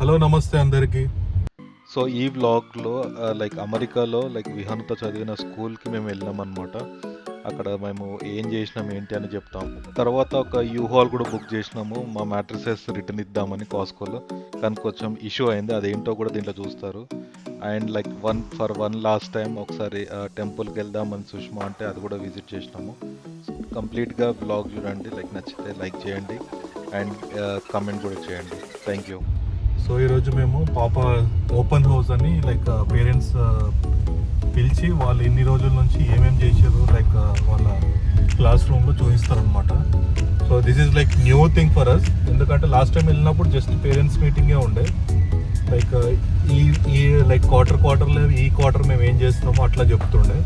Hello నమస్తే అందరికీ. So ఈ వ్లాగ్లో లైక్ అమెరికాలో లైక్ విహాన్‌తో చదివిన స్కూల్‌కి మేము వెళ్ళామన్నమాట. అక్కడ మేము ఏం చేసినాం ఏంటి అని చెప్తాం. తర్వాత ఒక యూ-హాల్ కూడా బుక్ చేసినాము. మా మ్యాట్రిసెస్ రిటర్న్ ఇద్దామని కాస్కోలో. కానీ కొంచెం ఇష్యూ అయింది. అదేంటో కూడా దీంట్లో చూస్తారు. And like one last time ఒకసారి టెంపుల్కి వెళ్దామని సుష్మా అంటే అది కూడా విజిట్ చేసినాము. కంప్లీట్గా వ్లాగ్ చూడండి. లైక్ నచ్చితే లైక్ చేయండి అండ్ కామెంట్ కూడా చేయండి. Thank you. సో ఈరోజు మేము పాప ఓపెన్ హౌస్ అని లైక్ పేరెంట్స్ పిలిచి వాళ్ళు ఇన్ని రోజుల నుంచి ఏమేమి చేశారు లైక్ వాళ్ళ క్లాస్ రూమ్లో చూపిస్తారనమాట. So this is like new thing for us. ఎందుకంటే లాస్ట్ టైం వెళ్ళినప్పుడు జస్ట్ పేరెంట్స్ మీటింగే ఉండే. లైక్ ఈ లైక్ క్వార్టర్లో ఈ క్వార్టర్ మేము ఏం చేస్తున్నామో అట్లా చెప్తుండే.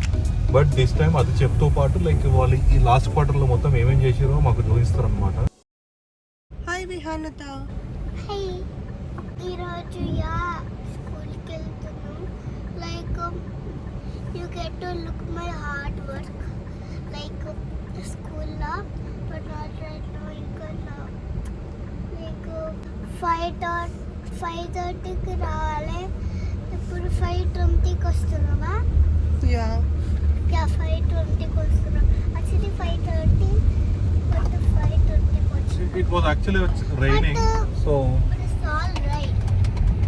బట్ దిస్ టైం అది చెప్తూ పాటు లైక్ వాళ్ళు ఈ లాస్ట్ క్వార్టర్లో మొత్తం ఏమేం చేసారో మాకు చూపిస్తారనమాట. హాయ్ విహానత. హై, ఈరోజు స్కూల్కి వెళ్తున్నాం. Like you get to look my hard work like స్కూల్లో. But not right now. ఇంకా లైక్ 5:30కి రావాలి. ఇప్పుడు 5:20కి వస్తున్నామా? యా 5:20కి వస్తున్నాం. యాక్చువల్లీ 5:30 బట్ 5:20కి వచ్చింది. It was actually raining. So it's all right.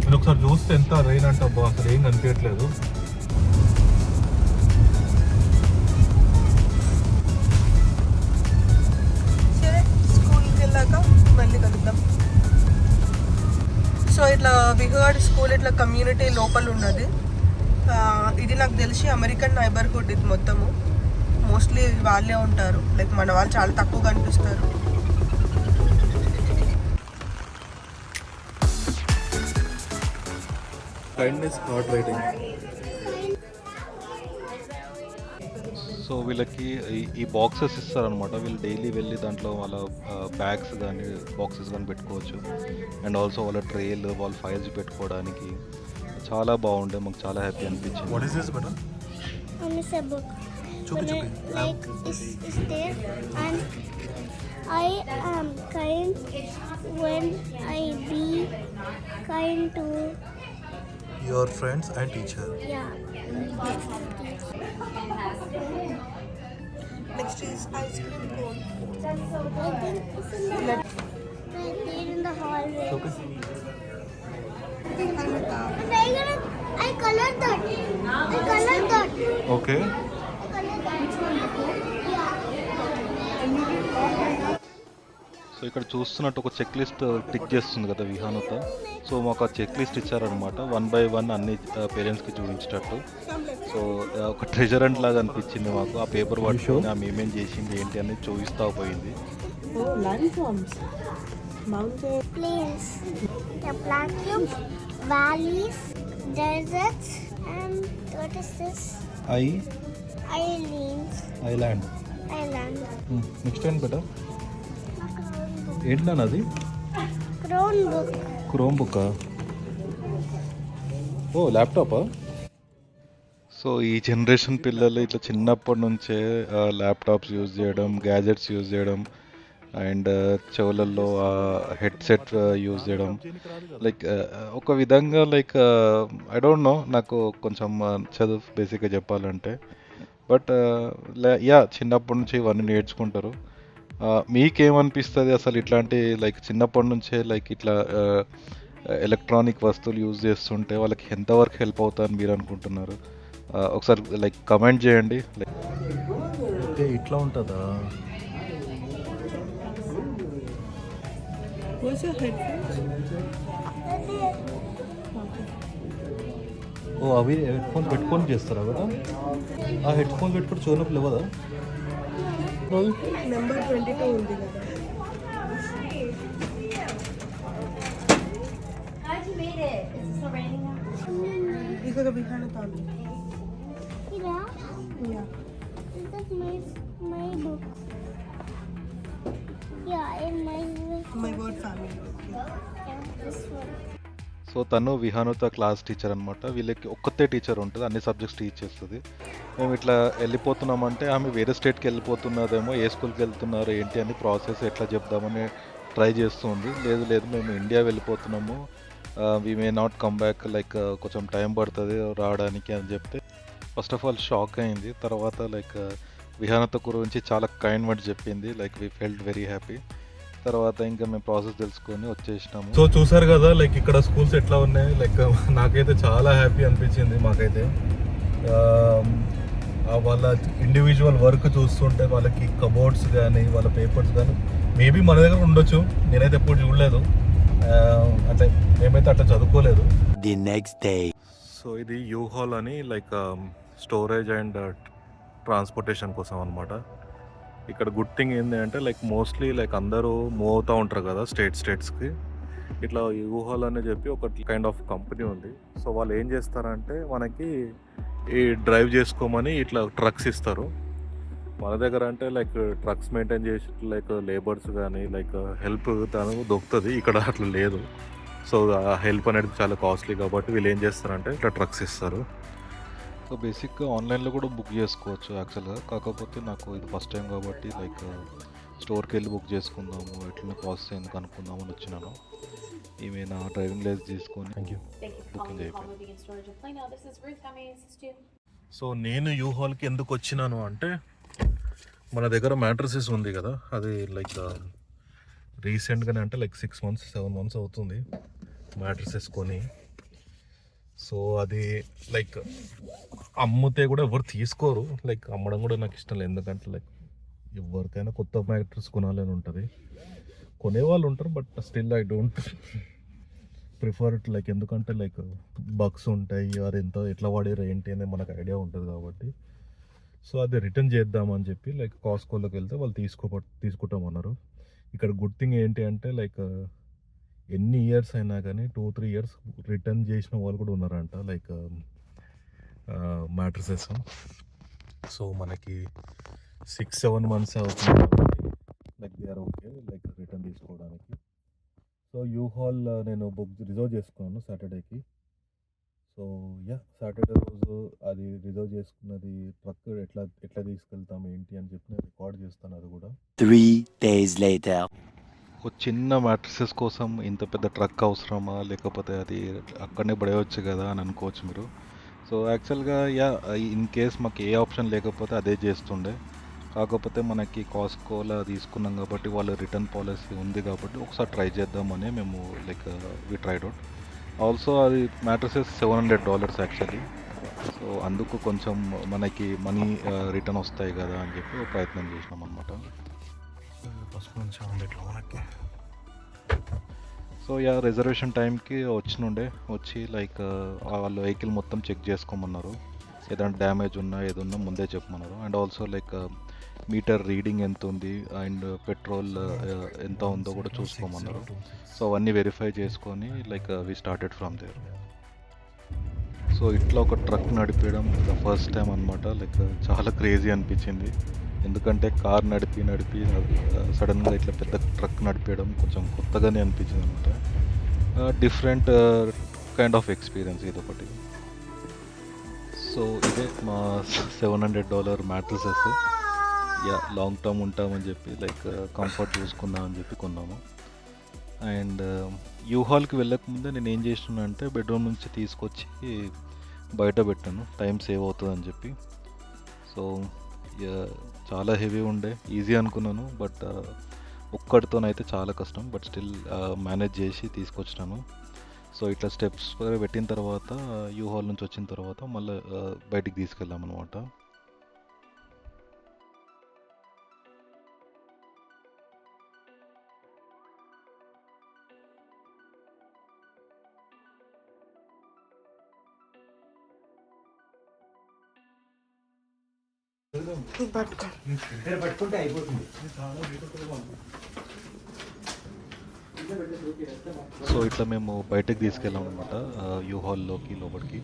మీరు ఒకసారి చూస్తే ఎంత రైన్ అంటే అబ్బా అసలు ఏం కనిపించట్లేదు. సరే, స్కూల్కి వెళ్ళాక మళ్ళీ కలుద్దాం. సో ఇట్లా విహాడ్ స్కూల్ ఇట్లా కమ్యూనిటీ లోపల ఉన్నది. ఇది నాకు తెలిసి అమెరికన్ నైబర్హుడ్. ఇది మొత్తము మోస్ట్లీ వాళ్ళే ఉంటారు. లైక్ మన వాళ్ళు చాలా తక్కువ కనిపిస్తారు. Kindness not writing. సో వీళ్ళకి ఈ బాక్సెస్ ఇస్తారనమాట. వీళ్ళు డైలీ వెళ్ళి దాంట్లో వాళ్ళ బ్యాగ్స్ కానీ బాక్సెస్ కానీ పెట్టుకోవచ్చు. అండ్ ఆల్సో వాళ్ళ ట్రేలు వాళ్ళ ఫైల్స్ పెట్టుకోవడానికి చాలా బాగుండే. మాకు చాలా హ్యాపీ అనిపించింది. What is this better? It's a book. చూపి. Like is there, and I am kind when I be kind to your friends and teacher. Next is ice cream cone. I think it's in the, right there in the hallway. And I colored that. Okay. So ఇక్కడ చూస్తున్నట్టు ఒక check list tick చేస్తుంది కదా విహానత. So మాకు ఆ check list ఇచ్చారనమాట. 1 by 1 అన్ని పేరెంట్స్కి చూపించేటట్టు. సో ఒక ట్రెజర్ అంట్ లాగా అనిపించింది మాకు. ఆ పేపర్ పట్టుకొని ఆమె ఏమేం చేసింది ఏంటి అనేది చూపిస్తూ పోయింది. Plains, the plateaus, valleys, deserts, and what is this? Island. Island. Next ఏంటి బెటర్? ఏంటి అది? Crown book. క్రోమ్ బుక్కా? ఓ ల్యాప్టాపా? సో ఈ జనరేషన్ పిల్లలు ఇట్లా చిన్నప్పటి నుంచే ల్యాప్టాప్స్ యూజ్ చేయడం, గ్యాజెట్స్ యూజ్ చేయడం అండ్ చెవులలో హెడ్సెట్ యూజ్ చేయడం లైక్ ఒక విధంగా లైక్ ఐ డోంట్ నో. నాకు కొంచెం చదువు బేసిక్గా చెప్పాలంటే. బట్ చిన్నప్పటి నుంచి ఇవన్నీ నేర్చుకుంటారు. మీకేమనిపిస్తుంది అసలు ఇట్లాంటి లైక్ చిన్నప్పటి నుంచే లైక్ ఇట్లా ఎలక్ట్రానిక్ వస్తువులు యూజ్ చేస్తుంటే వాళ్ళకి ఎంతవరకు హెల్ప్ అవుతుందని మీరు అనుకుంటున్నారు? ఒకసారి లైక్ కమెంట్ చేయండి. లైక్ ఓకే, ఇట్లా ఉంటుందా? ఓ అవి హెడ్ ఫోన్స్ పెట్టుకొని చేస్తారా కదా? ఆ హెడ్ ఫోన్స్ పెట్టుకుంటే చూడనప్పుడు ఇవ్వదా? నెంబర్ 22 ఉంది కదా. ఇక్కడ విహానత ఉంది. Yeah This is my book. In my word family. this one. So తను విహానుత క్లాస్ టీచర్ అనమాట. వీళ్ళకి ఒక్కతే టీచర్ ఉంటుంది, అన్ని సబ్జెక్ట్స్ టీచ్ చేస్తుంది. మేము ఇట్లా వెళ్ళిపోతున్నామంటే ఆమె వేరే స్టేట్కి వెళ్ళిపోతున్నదేమో, ఏ స్కూల్కి వెళ్తున్నారు ఏంటి అని ప్రాసెస్ ఎట్లా చెప్దామని ట్రై చేస్తుంది. లేదు మేము ఇండియా వెళ్ళిపోతున్నాము we may not come back, like కొంచెం టైం పడుతుంది రావడానికి అని చెప్తే ఫస్ట్ ఆఫ్ ఆల్ షాక్ అయింది. తర్వాత లైక్ విహానత గురించి చాలా కైండ్ వర్డ్ చెప్పింది, like we felt very happy. తర్వాత ఇంకా మేము ప్రాసెస్ తెలుసుకొని వచ్చేసినాము. సో చూసారు కదా లైక్ ఇక్కడ స్కూల్స్ ఎట్లా ఉన్నాయి. లైక్ నాకైతే చాలా హ్యాపీ అనిపించింది. మాకైతే వాళ్ళ ఇండివిజువల్ వర్క్ చూస్తుంటే వాళ్ళకి కబోర్డ్స్ కానీ వాళ్ళ పేపర్స్ కానీ మేబీ మన దగ్గర ఉండొచ్చు, నేనైతే ఎప్పుడు చూడలేదు. అంటే మేమైతే అట్లా చదువుకోలేదు. The next day. సో ఇది యూ హాల్ అని లైక్ స్టోరేజ్ అండ్ ట్రాన్స్పోర్టేషన్ కోసం అనమాట. ఇక్కడ గుడ్ థింగ్ ఏంటి అంటే లైక్ మోస్ట్లీ లైక్ అందరూ మూవ్ అవుతూ ఉంటారు కదా స్టేట్స్కి. ఇట్లా యూ హాల్ అని చెప్పి ఒక కైండ్ ఆఫ్ కంపెనీ ఉంది. సో వాళ్ళు ఏం చేస్తారంటే మనకి ఈ డ్రైవ్ చేసుకోమని ఇట్లా ట్రక్స్ ఇస్తారు. మన దగ్గర అంటే లైక్ ట్రక్స్ మెయింటైన్ చేసి లైక్ లేబర్స్ కానీ లైక్ హెల్ప్ దాని దొరుకుతుంది, ఇక్కడ అట్లా లేదు. సో ఆ హెల్ప్ అనేది చాలా కాస్ట్లీ కాబట్టి వీళ్ళు ఏం చేస్తారంటే ఇట్లా ట్రక్స్ ఇస్తారు. సో బేసిక్గా ఆన్లైన్లో కూడా బుక్ చేసుకోవచ్చు యాక్చువల్గా. కాకపోతే నాకు ఇది ఫస్ట్ టైం కాబట్టి లైక్ స్టోర్కి వెళ్ళి బుక్ చేసుకుందాము, ఎట్లా ప్రాసెస్ ఎందుకు అనుకుందాము అని వచ్చినాను. ఈమె నా డ్రైవింగ్ లైసెన్స్ తీసుకొని బుకింగ్ అయిపోయింది. సో నేను యూ హాల్కి ఎందుకు వచ్చినాను అంటే మన దగ్గర మ్యాట్రసెస్ ఉంది కదా, అది లైక్ రీసెంట్గానే అంటే లైక్ 6 months 7 months అవుతుంది మ్యాట్రసెస్ కొని. సో అది లైక్ అమ్మితే కూడా ఎవరు తీసుకోరు, లైక్ అమ్మడం కూడా నాకు ఇష్టం లేదు. ఎందుకంటే లైక్ ఎవరికైనా కొత్త మ్యాట్రస్ కొనాలని ఉంటుంది, కొనేవాళ్ళు ఉంటారు. But still I don't prefer it. Like ఎందుకంటే లైక్ బగ్స్ ఉంటాయి, అది ఎంత ఎట్లా వాడారు ఏంటి అనేది మనకు ఐడియా ఉంటుంది కాబట్టి. సో అది రిటర్న్ చేద్దామని చెప్పి లైక్ కాస్కోలోకి వెళ్తే వాళ్ళు తీసుకుంటామన్నారు. ఇక్కడ గుడ్ థింగ్ ఏంటి అంటే లైక్ ఎన్ని ఇయర్స్ అయినా కానీ 2-3 years రిటర్న్ చేసిన వాళ్ళు కూడా ఉన్నారంట లైక్ మ్యాట్రసెస్. సో మనకి 6-7 months అవుతుంది కాబట్టి like they are okay like return తీసుకోవడానికి. సో యూ హాల్ నేను రిజర్వ్ చేసుకున్నాను సాటర్డేకి. సో సాటర్డే రోజు అది రిజర్వ్ చేసుకున్నది ట్రక్ ఎట్లా తీసుకెళ్తాం ఏంటి అని చెప్పి నేను రికార్డ్ చేస్తాను అది కూడా. 3 days later. ఒక చిన్న మ్యాట్రసెస్ కోసం ఇంత పెద్ద ట్రక్ అవసరమా, లేకపోతే అది అక్కడనే పడేయవచ్చు కదా అని అనుకోవచ్చు మీరు. సో యాక్చువల్గా ఇన్ కేస్ మాకు ఏ ఆప్షన్ లేకపోతే అదే చేస్తుండే. కాకపోతే మనకి కాస్కోలా తీసుకున్నాం కాబట్టి వాళ్ళ రిటర్న్ పాలసీ ఉంది కాబట్టి ఒకసారి ట్రై చేద్దామని మేము like we tried out. Also అది మ్యాట్రసెస్ $700 యాక్చువల్లీ. సో అందుకు కొంచెం మనకి మనీ రిటర్న్ వస్తాయి కదా అని చెప్పి ఒక ప్రయత్నం చేసినాం అనమాట. సో రిజర్వేషన్ టైంకి వచ్చి లైక్ వాళ్ళు వెహికల్ మొత్తం చెక్ చేసుకోమన్నారు. ఏదైనా డ్యామేజ్ ఉన్నా ఏదన్నా ముందే చెప్పమన్నారు. And also like meter reading ఎంత ఉంది అండ్ పెట్రోల్ ఎంత ఉందో కూడా చూసుకోమన్నారు. సో అవన్నీ వెరిఫై చేసుకొని like we started from there. So ఇట్లా ఒక ట్రక్ నడిపేయడం ఫస్ట్ టైం అనమాట. లైక్ చాలా క్రేజీ అనిపించింది. ఎందుకంటే కార్ నడిపి సడన్గా ఇట్లా పెద్ద ట్రక్ నడిపేయడం కొంచెం కొత్తగానే అనిపించింది అనమాట. డిఫరెంట్ కైండ్ ఆఫ్ ఎక్స్పీరియన్స్ ఇదొకటి. సో ఇదే మా $700 మ్యాట్రసెస్. లాంగ్ టర్మ్ ఉంటామని చెప్పి లైక్ కంఫర్ట్ చూసుకుందామని చెప్పి కొన్నాము. అండ్ యూ హాల్కి వెళ్ళకముందే నేను ఏం చేస్తున్నా అంటే బెడ్రూమ్ నుంచి తీసుకొచ్చి బయట పెట్టాను, టైం సేవ్ అవుతుందని చెప్పి. సో చాలా హెవీ ఉండే, ఈజీ అనుకున్నాను బట్ ఒక్కడితోనైతే చాలా కష్టం. బట్ స్టిల్ మేనేజ్ చేసి తీసుకొచ్చినాను. సో ఇట్లా స్టెప్స్ పెట్టిన తర్వాత యూ హాల్ నుంచి వచ్చిన తర్వాత మళ్ళీ బయటికి తీసుకెళ్ళాం అనమాట. సో ఇట్లా మేము బయటకు తీసుకెళ్ళాం అనమాట యూ హాల్లోకి లోపలికి.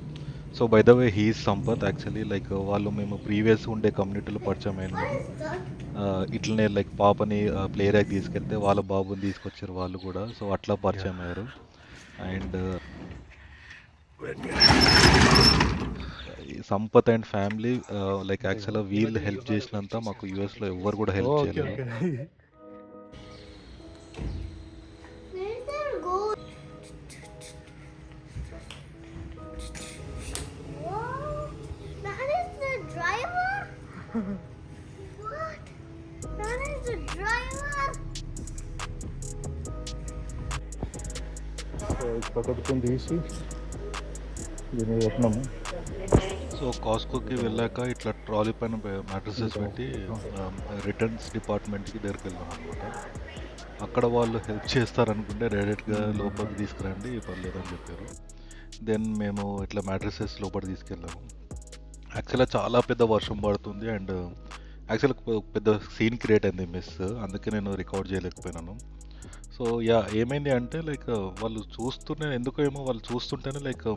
So by the way he's Sampath actually. Like వాళ్ళు మేము ప్రీవియస్ ఉండే కమ్యూనిటీలో పరిచయం అయిన ఇట్లనే లైక్ పాపని ప్లే ఏరియాకి తీసుకెళ్తే వాళ్ళ బాబుని తీసుకొచ్చారు వాళ్ళు కూడా. సో అట్లా పరిచయం అయ్యారు. And Sampath and family like యాక్చువల్గా వీళ్ళు హెల్ప్ చేసినంత మాకు యూఎస్లో ఎవరు కూడా హెల్ప్ చేయలేదు. Where's our goal? అక్కడితో తీసి దీన్ని పెట్టినాము. సో కాస్కోకి వెళ్ళాక ఇట్లా ట్రాలీ పైన మ్యాట్రసెస్ పెట్టి రిటర్న్స్ డిపార్ట్మెంట్కి దగ్గరికి వెళ్ళాం అనమాట. అక్కడ వాళ్ళు హెల్ప్ చేస్తారనుకుంటే డైరెక్ట్గా లోపలికి తీసుకురండి పర్లేదని చెప్పారు. దెన్ మేము ఇట్లా మ్యాట్రసెస్ లోపలికి తీసుకెళ్ళాము. యాక్చువల్గా చాలా పెద్ద వర్షం పడుతుంది అండ్ యాక్చువల్గా పెద్ద సీన్ క్రియేట్ అయింది మిస్, అందుకే నేను రికార్డ్ చేయలేకపోయినాను. సో యా ఏమైంది అంటే లైక్ వాళ్ళు ఎందుకేమో వాళ్ళు చూస్తుంటేనే లైక్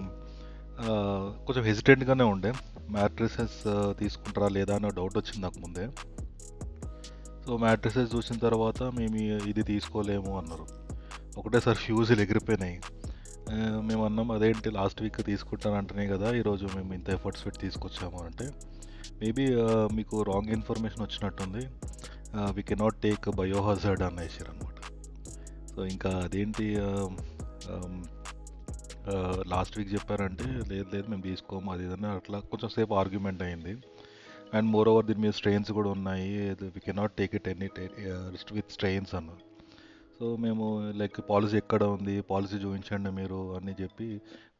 కొంచెం హెసిటెంట్గానే ఉండే. మ్యాట్రిసెస్ తీసుకుంటారా లేదా అనే డౌట్ వచ్చింది నాకు ముందే. సో మ్యాట్రిసెస్ చూసిన తర్వాత మేము ఇది తీసుకోలేము అన్నారు. ఒకటేసారి ఫ్యూజులు ఎగిరిపోయినాయి. మేము అన్నాం అదేంటి లాస్ట్ వీక్ తీసుకుంటానంటేనే కదా ఈరోజు మేము ఇంత ఎఫర్ట్స్ పెట్టి తీసుకొచ్చాము అంటే, మేబీ మీకు రాంగ్ ఇన్ఫర్మేషన్ వచ్చినట్టుంది, వీ కెనాట్ టేక్ బయోహజార్డ్ అనేసారు అనమాట. సో ఇంకా అదేంటి లాస్ట్ వీక్ చెప్పారంటే లేదు మేము తీసుకోము అది ఏదైనా అట్లా కొంచెం సేపు ఆర్గ్యుమెంట్ అయింది. అండ్ మోర్ ఓవర్ దీని మీద స్ట్రెయిన్స్ కూడా ఉన్నాయి, we cannot take it any with strains అన్న. సో మేము లైక్ పాలసీ ఎక్కడ ఉంది, పాలసీ చూపించండి మీరు అని చెప్పి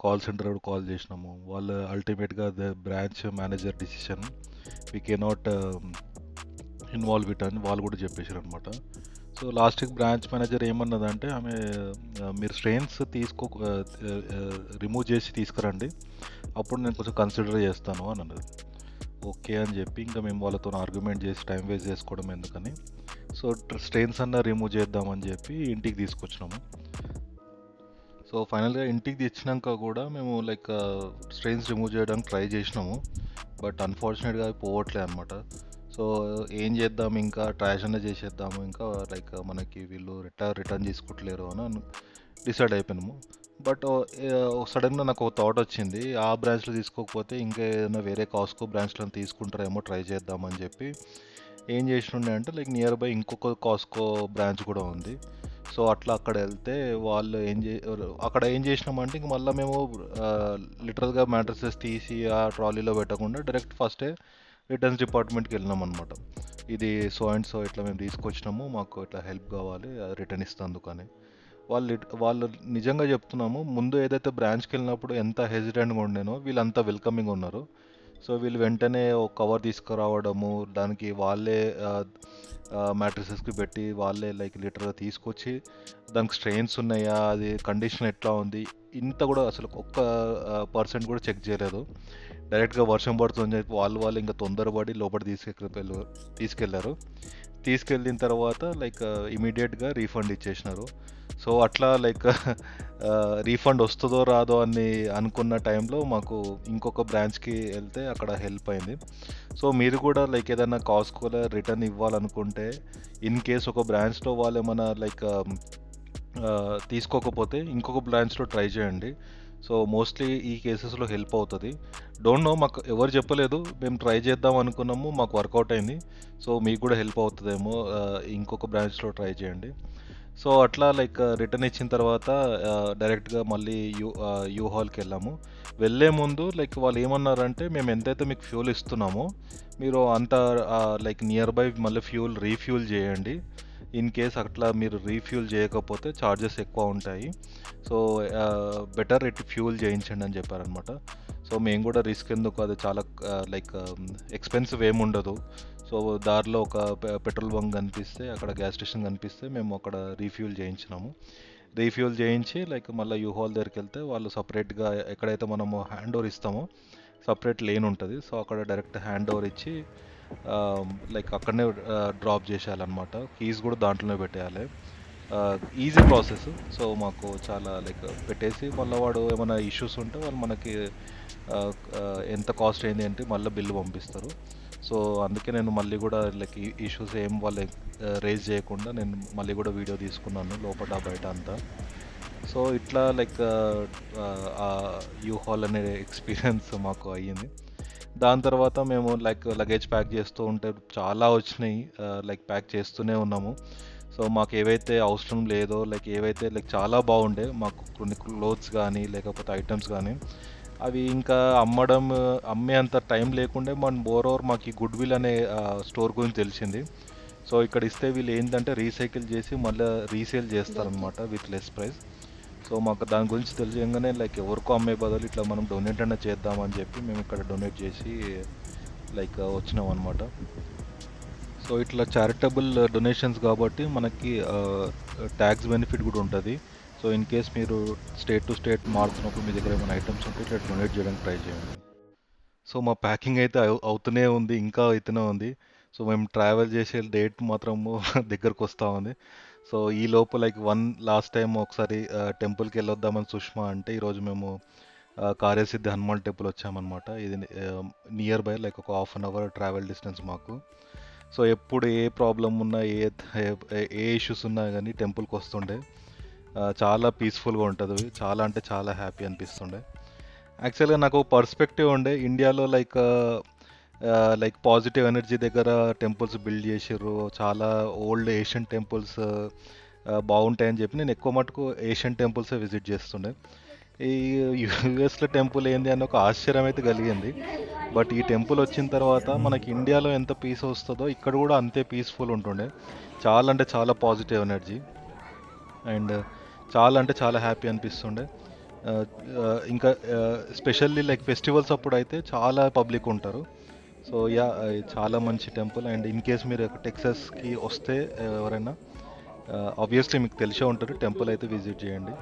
కాల్ సెంటర్ కూడా కాల్ చేసినాము. వాళ్ళు అల్టిమేట్గా the branch manager decision, we cannot involve it అని వాళ్ళు కూడా చెప్పేశారు అనమాట. సో లాస్ట్కి బ్రాంచ్ మేనేజర్ ఏమన్నదంటే ఆమె మీరు స్ట్రెయిన్స్ రిమూవ్ చేసి తీసుకురండి అప్పుడు నేను కొంచెం కన్సిడర్ చేస్తాను అని అన్నది. ఓకే అని చెప్పి ఇంకా మేము వాళ్ళతో ఆర్గ్యుమెంట్ చేసి టైం వేస్ట్ చేసుకోవడం ఎందుకని సో స్ట్రెయిన్స్ అన్న రిమూవ్ చేద్దామని చెప్పి ఇంటికి తీసుకొచ్చినాము. సో ఫైనల్గా ఇంటికి తెచ్చినాక కూడా మేము లైక్ స్ట్రెయిన్స్ రిమూవ్ చేయడానికి ట్రై చేసినాము, బట్ అన్ఫార్చునేట్గా అవి పోవట్లే అనమాట. సో ఏం చేద్దాం, ఇంకా ట్రాష్ అనే చేసేద్దాము, ఇంకా లైక్ మనకి వీళ్ళు రిటర్న్ తీసుకుంటలేరు అని డిసైడ్ అయిపోయినాము. బట్ సడన్గా నాకు ఒక థాట్ వచ్చింది, ఆ బ్రాంచ్లో తీసుకోకపోతే ఇంకా ఏదైనా వేరే కాస్కో బ్రాంచ్లో తీసుకుంటారేమో ట్రై చేద్దామని చెప్పి ఏం చేసినుండే అంటే లైక్ నియర్ బై ఇంకొక కాస్కో బ్రాంచ్ కూడా ఉంది. సో అట్లా అక్కడ వెళ్తే వాళ్ళు అక్కడ ఏం చేసినామంటే ఇంక మళ్ళీ మేము లిటరల్గా మ్యాట్రసెస్ తీసి ఆ ట్రాలీలో పెట్టకుండా డైరెక్ట్ ఫస్టే రిటర్న్స్ డిపార్ట్మెంట్కి వెళ్ళినాం అనమాట. ఇది సో అండ్ సో ఇట్లా మేము తీసుకొచ్చినాము, మాకు ఇట్లా హెల్ప్ కావాలి రిటర్న్ ఇస్తాందుకు అని. వాళ్ళు నిజంగా చెప్తున్నాము, ముందు ఏదైతే బ్రాంచ్కి వెళ్ళినప్పుడు ఎంత హెసిటెంట్గా ఉండేనో వీళ్ళంతా వెల్కమింగ్ ఉన్నారు. సో వీళ్ళు వెంటనే ఒక కవర్ తీసుకురావడము, దానికి వాళ్ళే మ్యాట్రిసెస్కి పెట్టి వాళ్ళే లైక్ లిటర్గా తీసుకొచ్చి దానికి స్ట్రెయిన్స్ ఉన్నాయా, అది కండిషన్ ఎట్లా ఉంది, ఇంత కూడా అసలు ఒక్క పర్సెంట్ కూడా చెక్ చేయలేదు. డైరెక్ట్గా వర్షం పడుతుందని చెప్పి వాళ్ళు ఇంకా తొందరపడి లోపల తీసుకెళ్ళారు. తీసుకెళ్ళిన తర్వాత లైక్ ఇమీడియట్గా రీఫండ్ ఇచ్చేసినారు. సో అట్లా లైక్ రీఫండ్ వస్తుందో రాదో అని అనుకున్న టైంలో మాకు ఇంకొక బ్రాంచ్కి వెళ్తే అక్కడ హెల్ప్ అయింది. సో మీరు కూడా లైక్ ఏదైనా కాస్కోలో రిటర్న్ ఇవ్వాలనుకుంటే ఇన్ కేస్ ఒక బ్రాంచ్లో వాళ్ళు ఏమైనా లైక్ తీసుకోకపోతే ఇంకొక బ్రాంచ్లో ట్రై చేయండి. సో మోస్ట్లీ ఈ కేసెస్లో హెల్ప్ అవుతుంది. డోంట్ నో, మాకు ఎవరు చెప్పలేదు, మేము ట్రై చేద్దాం అనుకున్నాము, మాకు వర్కౌట్ అయింది. సో మీకు కూడా హెల్ప్ అవుతుందేమో, ఇంకొక బ్రాంచ్లో ట్రై చేయండి. సో అట్లా లైక్ రిటర్న్ ఇచ్చిన తర్వాత డైరెక్ట్గా మళ్ళీ యూ హాల్కి వెళ్ళాము. వెళ్ళే ముందు లైక్ వాళ్ళు ఏమన్నారంటే మేము ఎంతైతే మీకు ఫ్యూల్ ఇస్తున్నామో మీరు అంత లైక్ నియర్ బై మళ్ళీ రీఫ్యూల్ చేయండి. ఇన్ కేస్ అట్లా మీరు రీఫ్యూల్ చేయకపోతే ఛార్జెస్ ఎక్కువ ఉంటాయి, సో బెటర్ ఫ్యూల్ చేయించండి అని చెప్పారనమాట. సో మేము కూడా రిస్క్ ఎందుకు, అది చాలా లైక్ ఎక్స్పెన్సివ్ ఏముండదు. సో దారిలో ఒక పెట్రోల్ బంక్ కనిపిస్తే, అక్కడ గ్యాస్ స్టేషన్ కనిపిస్తే మేము అక్కడ రీఫ్యూల్ చేయించి లైక్ మళ్ళీ యూ హాల్ దగ్గరికి వెళ్తే వాళ్ళు సపరేట్గా ఎక్కడైతే మనము హ్యాండ్ ఓవర్ ఇస్తామో సపరేట్ లేన్ ఉంటుంది. సో అక్కడ డైరెక్ట్ హ్యాండ్ ఓవర్ ఇచ్చి లైక్ అక్కడనే డ్రాప్ చేసేయాలన్నమాట. కీస్ కూడా దాంట్లోనే పెట్టేయాలి. Easy process. సో మాకు చాలా లైక్ పెట్టేసి మళ్ళీ వాడు ఏమైనా ఇష్యూస్ ఉంటే వాళ్ళు మనకి ఎంత కాస్ట్ అయింది అంటే మళ్ళీ బిల్లు పంపిస్తారు. సో అందుకే నేను మళ్ళీ కూడా లైక్ ఇష్యూస్ ఏం వాళ్ళు రేజ్ చేయకుండా నేను మళ్ళీ కూడా వీడియో తీసుకున్నాను లోపల బయట అంతా. సో ఇట్లా లైక్ యూ హాల్ అనే ఎక్స్పీరియన్స్ మాకు అయ్యింది. దాని తర్వాత మేము లైక్ లగేజ్ ప్యాక్ చేస్తూ ఉంటే చాలా వచ్చినాయి, లైక్ ప్యాక్ చేస్తూనే ఉన్నాము. సో మాకు ఏవైతే అవసరం లేదో లైక్ ఏవైతే లైక్ చాలా బాగుండే మాకు కొన్ని క్లోత్స్ కానీ లేకపోతే ఐటమ్స్ కానీ అవి ఇంకా అమ్మే అంత టైం లేకుండే. మోరోవర్ మాకు ఈ గుడ్ విల్ అనే స్టోర్ గురించి తెలిసింది. సో ఇక్కడ ఇస్తే వీళ్ళు ఏంటంటే రీసైకిల్ చేసి మళ్ళీ రీసేల్ చేస్తారనమాట విత్ లెస్ ప్రైస్. సో మాకు దాని గురించి తెలియగానే లైక్ ఎవరికో అమ్మే బదులు ఇట్లా మనం డొనేట్ అయినా చేద్దామని చెప్పి మేము ఇక్కడ డొనేట్ చేసి లైక్ వచ్చినాం అనమాట. సో ఇట్లా చారిటబుల్ డొనేషన్స్ కాబట్టి మనకి ట్యాక్స్ బెనిఫిట్ కూడా ఉంటుంది. సో ఇన్ కేస్ మీరు స్టేట్ టు స్టేట్ మారుతున్నప్పుడు మీ దగ్గర ఏమైనా ఐటమ్స్ ఉంటే ఇట్లా డొనేట్ చేయడానికి ట్రై చేయండి. సో మా ప్యాకింగ్ అయితే అవుతూనే ఉంది, ఇంకా అవుతూనే ఉంది. సో మేము ట్రావెల్ చేసే డేట్ మాత్రము దగ్గరకు వస్తూ ఉంది. సో ఈ లోపు లైక్ లాస్ట్ టైం ఒకసారి టెంపుల్కి వెళ్ళొద్దామని సుష్మా అంటే ఈరోజు మేము కార్యసిద్ధి హనుమాన్ టెంపుల్ వచ్చామన్నమాట. ఇది నియర్ బై లైక్ ఒక 1/2 అవర్ ట్రావెల్ డిస్టెన్స్ మాకు. సో ఎప్పుడు ఏ ప్రాబ్లం ఉన్నా ఏ ఇష్యూస్ ఉన్నా కానీ టెంపుల్కి వస్తుండే చాలా పీస్ఫుల్గా ఉంటుంది, చాలా అంటే చాలా హ్యాపీ అనిపిస్తుండే. యాక్చువల్గా నాకు పర్స్పెక్టివ్ ఉండే ఇండియాలో లైక్ పాజిటివ్ ఎనర్జీ దగ్గర టెంపుల్స్ బిల్డ్ చేసిర్రు, చాలా ఓల్డ్ ఏషియన్ టెంపుల్స్ బాగుంటాయని చెప్పి నేను ఎక్కువ మటుకు ఏషియన్ టెంపుల్సే విజిట్ చేస్తుండే. ఈ యూఎస్లో టెంపుల్ ఏంది అని ఒక ఆశ్చర్యం అయితే కలిగింది. బట్ ఈ టెంపుల్ వచ్చిన తర్వాత మనకి ఇండియాలో ఎంత పీస్ వస్తుందో ఇక్కడ కూడా అంతే పీస్ఫుల్ ఉంటుండే. చాలా అంటే చాలా పాజిటివ్ ఎనర్జీ అండ్ చాలా అంటే చాలా హ్యాపీ అనిపిస్తుండే. ఇంకా స్పెషల్లీ లైక్ ఫెస్టివల్స్ అప్పుడు అయితే చాలా పబ్లిక్ ఉంటారు. సో చాలా మంచి టెంపుల్. అండ్ ఇన్ కేస్ మీరు టెక్సాస్కి వస్తే ఎవరైనా ఆబ్వియస్లీ మీకు తెలిసే ఉంటుంది, టెంపుల్ అయితే విజిట్ చేయండి.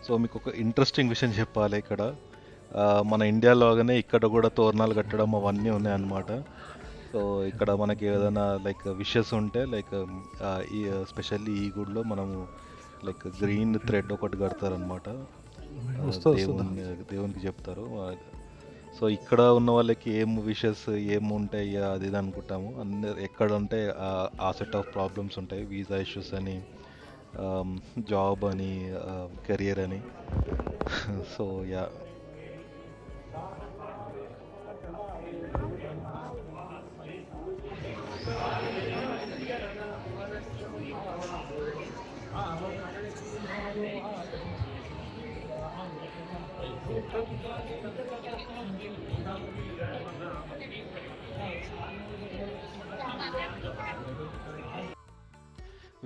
సో మీకు ఒక ఇంట్రెస్టింగ్ విషయం చెప్పాలి. ఇక్కడ మన ఇండియాలోగానే ఇక్కడ కూడా తోరణాలు కట్టడం అవన్నీ ఉన్నాయన్నమాట. సో ఇక్కడ మనకి ఏదైనా లైక్ విషెస్ ఉంటే లైక్ ఈ స్పెషల్లీ ఈ గుడిలో మనము లైక్ గ్రీన్ థ్రెడ్ ఒకటి కడతారనమాట, దేవునికి చెప్తారు. సో ఇక్కడ ఉన్న వాళ్ళకి ఏం విషెస్ ఏముంటాయి అది ఇది అనుకుంటాము. అందరు ఎక్కడ ఉంటే ఆ సెట్ ఆఫ్ ప్రాబ్లమ్స్ ఉంటాయి, వీసా ఇష్యూస్ అని, జాబ్ అని, కెరియర్ అని. సో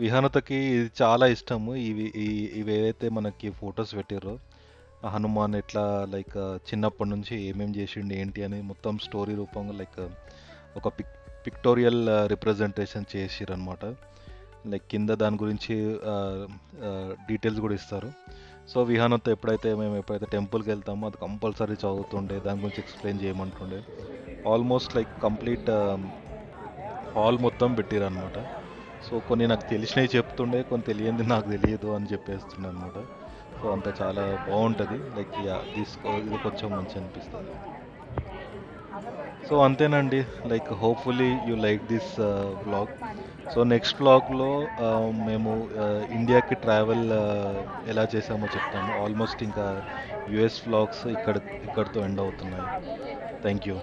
విహానతకి ఇది చాలా ఇష్టము. ఇవి ఏదైతే మనకి ఫొటోస్ పెట్టారో హనుమాన్ ఎట్లా లైక్ చిన్నప్పటి నుంచి ఏమేమి చేసిండు ఏంటి అని మొత్తం స్టోరీ రూపంగా లైక్ ఒక పిక్టోరియల్ రిప్రజెంటేషన్ చేసిరనమాట. లైక్ కింద దాని గురించి డీటెయిల్స్ కూడా ఇస్తారు. సో విహానంతో మేము ఎప్పుడైతే టెంపుల్కి వెళ్తామో అది కంపల్సరీ చదువుతుండే, దాని గురించి ఎక్స్ప్లెయిన్ చేయమంటుండే. ఆల్మోస్ట్ లైక్ కంప్లీట్ హాల్ మొత్తం పెట్టిరనమాట. సో కొన్ని నాకు తెలిసినవి చెప్తుండే, కొన్ని తెలియంది నాకు తెలియదు అని చెప్పేస్తుండే అనమాట. సో అంతా చాలా బాగుంటుంది. లైక్ ఇది కొంచెం మంచి అనిపిస్తుంది. సో అంతేనండి, like hopefully you like this vlog. So next వ్లాగ్లో మేము ఇండియాకి ట్రావెల్ ఎలా చేసామో చెప్తాము. ఆల్మోస్ట్ ఇంకా యుఎస్ వ్లాగ్స్ ఇక్కడితో ఎండ్ అవుతున్నాయి. Thank you.